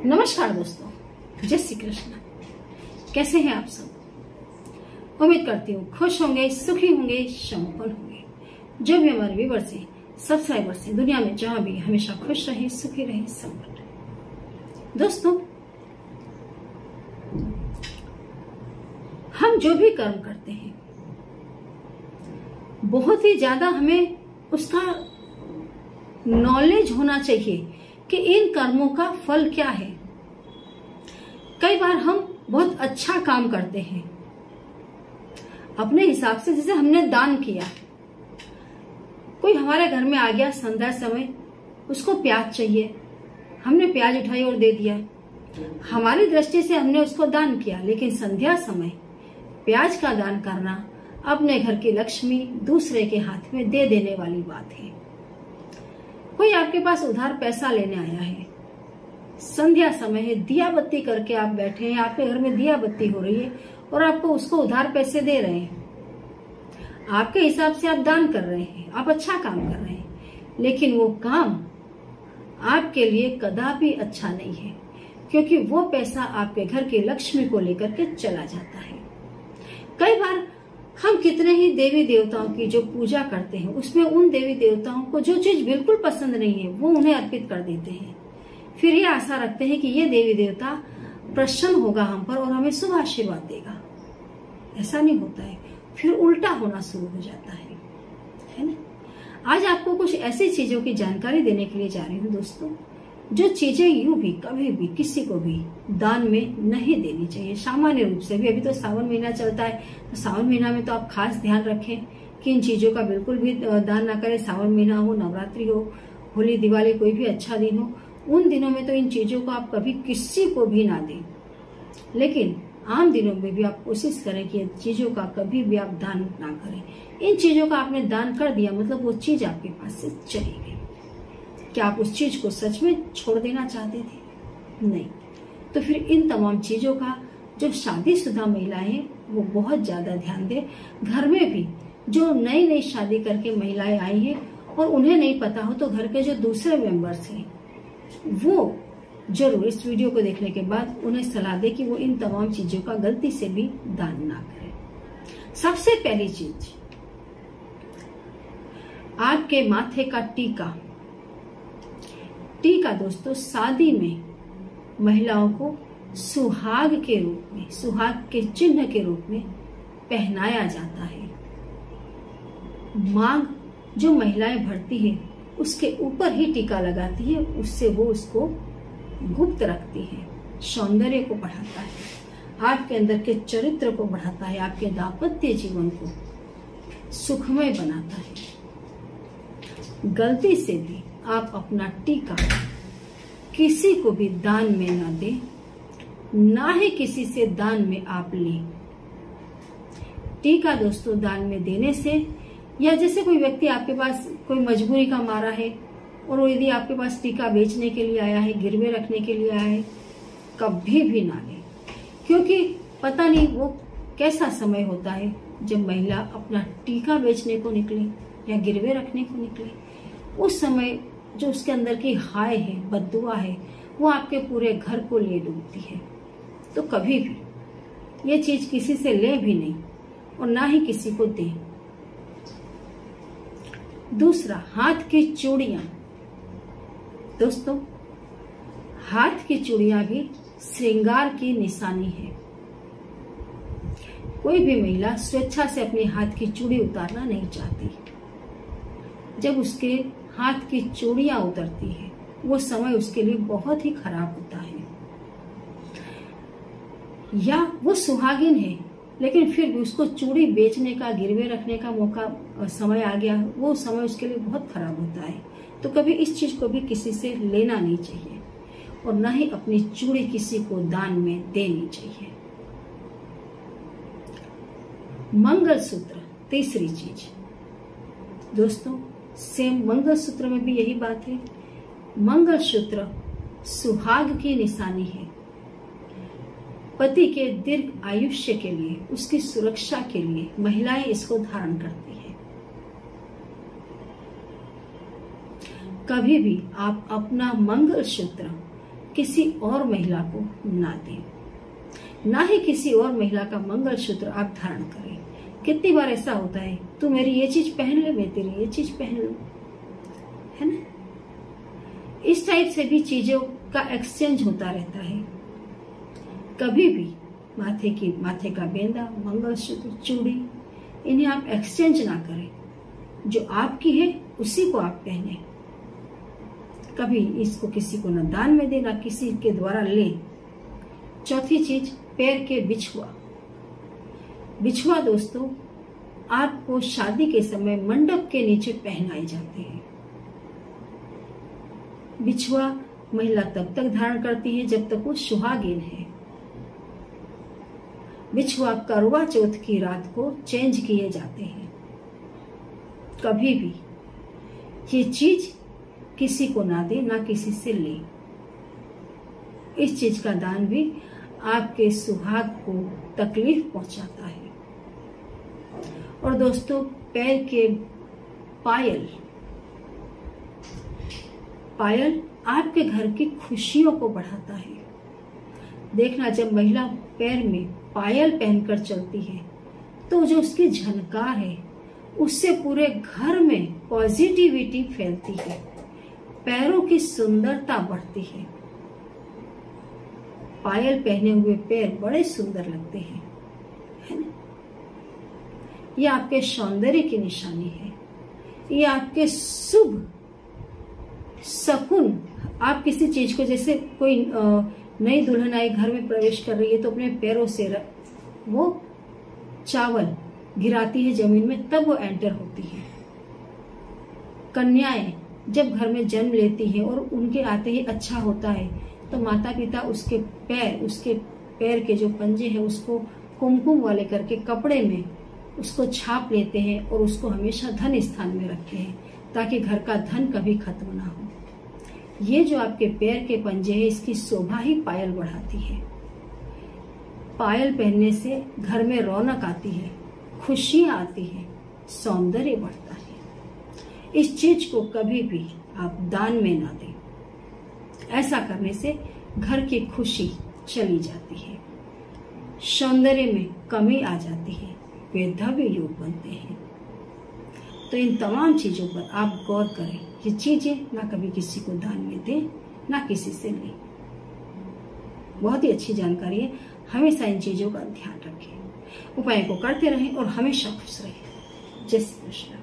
नमस्कार दोस्तों, जय श्री कृष्ण। कैसे हैं आप सब? उम्मीद करती हूँ खुश होंगे, सुखी होंगे, संपन्न होंगे। जो भी हमारे व्यूअर्स हैं, सब्सक्राइबर्स हैं, दुनिया में जहां भी हमेशा खुश रहे, सुखी रहे, संपन्न रहे। दोस्तों, हम जो भी कर्म करते हैं बहुत ही ज्यादा हमें उसका नॉलेज होना चाहिए कि इन कर्मों का फल क्या है। कई बार हम बहुत अच्छा काम करते हैं अपने हिसाब से, जैसे हमने दान किया, कोई हमारे घर में आ गया संध्या समय, उसको प्याज चाहिए, हमने प्याज उठाई और दे दिया। हमारी दृष्टि से हमने उसको दान किया, लेकिन संध्या समय प्याज का दान करना अपने घर की लक्ष्मी दूसरे के हाथ में दे देने वाली बात है। कोई आपके पास उधार पैसा लेने आया है, संध्या समय है, दिया बत्ती करके आप बैठे हैं, आपके घर में दिया बत्ती हो रही है और आपको उसको उधार पैसे दे रहे हैं। आपके हिसाब से आप दान कर रहे हैं, आप अच्छा काम कर रहे हैं, लेकिन वो काम आपके लिए कदापि अच्छा नहीं है, क्योंकि वो पैसा आपके घर की लक्ष्मी को लेकर के चला जाता है। कई बार हम कितने ही देवी देवताओं की जो पूजा करते हैं, उसमें उन देवी देवताओं को जो चीज बिल्कुल पसंद नहीं है वो उन्हें अर्पित कर देते हैं। फिर ये आशा रखते हैं कि ये देवी देवता प्रसन्न होगा हम पर और हमें शुभ आशीर्वाद देगा। ऐसा नहीं होता है, फिर उल्टा होना शुरू हो जाता है ना। आज आपको कुछ ऐसी चीजों की जानकारी देने के लिए जा रही हूँ दोस्तों, जो चीजें यूं भी कभी भी किसी को भी दान में नहीं देनी चाहिए। सामान्य रूप से भी, अभी तो सावन महीना चलता है, तो सावन महीना में तो आप खास ध्यान रखें कि इन चीजों का बिल्कुल भी दान ना करें। सावन महीना हो, नवरात्रि हो, होली, दिवाली, कोई भी अच्छा दिन हो, उन दिनों में तो इन चीजों को आप कभी किसी को भी ना दें। लेकिन आम दिनों में भी आप कोशिश करें कि इन चीजों का कभी भी आप दान ना करें। इन चीजों का आपने दान कर दिया मतलब वो चीज आपके पास से चली गई। क्या आप उस चीज को सच में छोड़ देना चाहते थे? नहीं। तो फिर इन तमाम चीजों का जो शादीशुदा महिलाएं हैं वो बहुत ज्यादा ध्यान दें। घर में भी जो नई नई शादी करके महिलाएं आई हैं और उन्हें नहीं पता हो, तो घर के जो दूसरे मेंबर्स हैं वो जरूर इस वीडियो को देखने के बाद उन्हें सलाह दे कि वो इन तमाम चीजों का गलती से भी दान ना करें। सबसे पहली चीज, आपके माथे का टीका। टीका दोस्तों शादी में महिलाओं को सुहाग के रूप में, सुहाग के चिन्ह के रूप में पहनाया जाता है। मांग जो महिलाएं भरती है उसके ऊपर ही टीका लगाती है, उससे वो उसको गुप्त रखती है। सौंदर्य को बढ़ाता है, आपके अंदर के चरित्र को बढ़ाता है, आपके दाम्पत्य जीवन को सुखमय बनाता है। गलती से भी आप अपना टीका किसी को भी दान में ना दें, ना ही किसी से दान में आप लें। टीका दोस्तों दान में देने से, या जैसे कोई व्यक्ति आपके पास कोई मजबूरी का मारा है और वो यदि आपके पास टीका बेचने के लिए आया है, गिरवे रखने के लिए आया है, कभी भी ना लें, क्योंकि पता नहीं वो कैसा समय होता है जब महिला अपना टीका बेचने को निकले या गिरवे रखने को निकले। उस समय जो उसके अंदर की हाय है, बद्दुआ है, वो आपके पूरे घर को ले डूबती है। तो कभी भी ये चीज किसी से ले भी नहीं और ना ही किसी को दे। दूसरा, हाथ की चूड़ियां। दोस्तों, हाथ की चूड़ियां भी श्रृंगार की निशानी है। कोई भी महिला स्वेच्छा से अपने हाथ की चूड़ी उतारना नहीं चाहती। जब उसके हाथ की चूड़ियां उतरती है वो समय उसके लिए बहुत ही खराब होता है। या वो सुहागिन है लेकिन फिर भी उसको चूड़ी बेचने का, गिरवे रखने का मौका, समय आ गया, वो समय उसके लिए बहुत खराब होता है। तो कभी इस चीज को भी किसी से लेना नहीं चाहिए और न ही अपनी चूड़ी किसी को दान में देनी चाहिए। मंगलसूत्र, तीसरी चीज दोस्तों, सेम मंगलसूत्र में भी यही बात है। मंगलसूत्र सुहाग की निशानी है। पति के दीर्घ आयुष्य के लिए, उसकी सुरक्षा के लिए महिलाएं इसको धारण करती है। कभी भी आप अपना मंगलसूत्र किसी और महिला को ना दें, ना ही किसी और महिला का मंगलसूत्र आप धारण करें। कितनी बार ऐसा होता है, तू मेरी ये चीज पहन ले, मैं तेरी ये चीज पहन लूं, है ना। इस टाइप से भी चीजों का एक्सचेंज होता रहता है। कभी भी माथे का बेंदा, मंगलसूत्र, चूड़ी, इन्हें आप एक्सचेंज ना करें। जो आपकी है उसी को आप पहने। कभी इसको किसी को न दान में दे, ना किसी के द्वारा ले। चौथी चीज, पैर के बिछुआ। बिछुआ दोस्तों आपको शादी के समय मंडप के नीचे पहनाए जाते हैं। बिछुआ महिला तब तक धारण करती है जब तक वो सुहागिन है। बिछुआ करवा चौथ की रात को चेंज किए जाते हैं। कभी भी ये चीज किसी को ना दे, ना किसी से ले। इस चीज का दान भी आपके सुहाग को तकलीफ पहुंचाता है। और दोस्तों, पैर के पायल आपके घर की खुशियों को बढ़ाता है। देखना, जब महिला पैर में पायल पहनकर चलती है तो जो उसकी झनकार है उससे पूरे घर में पॉजिटिविटी फैलती है, पैरों की सुंदरता बढ़ती है। पायल पहने हुए पैर बड़े सुंदर लगते हैं, है ना। यह आपके सौंदर्य की निशानी है। ये आपके शुभ शकुन, आप किसी चीज को, जैसे कोई नई दुल्हन आई, घर में प्रवेश कर रही है तो अपने पैरों से वो चावल गिराती है जमीन में, तब वो एंटर होती है। कन्याएं जब घर में जन्म लेती है और उनके आते ही अच्छा होता है तो माता पिता उसके पैर के जो पंजे हैं उसको कुमकुम वाले करके कपड़े में उसको छाप लेते हैं और उसको हमेशा धन स्थान में रखते हैं ताकि घर का धन कभी खत्म ना हो। ये जो आपके पैर के पंजे हैं, इसकी शोभा ही पायल बढ़ाती है। पायल पहनने से घर में रौनक आती है, खुशियां आती है, सौंदर्य बढ़ता है। इस चीज को कभी भी आप दान में ना दें। ऐसा करने से घर की खुशी चली जाती है, सौंदर्य में कमी आ जाती है, वैधव्य योग बनते हैं। तो इन तमाम चीजों पर आप गौर करें। ये चीजें ना कभी किसी को दान में दें, ना किसी से लें। बहुत ही अच्छी जानकारी है। हमेशा इन चीजों का ध्यान रखें, उपाय को करते रहें और हमेशा खुश रहें। जय श्री कृष्ण।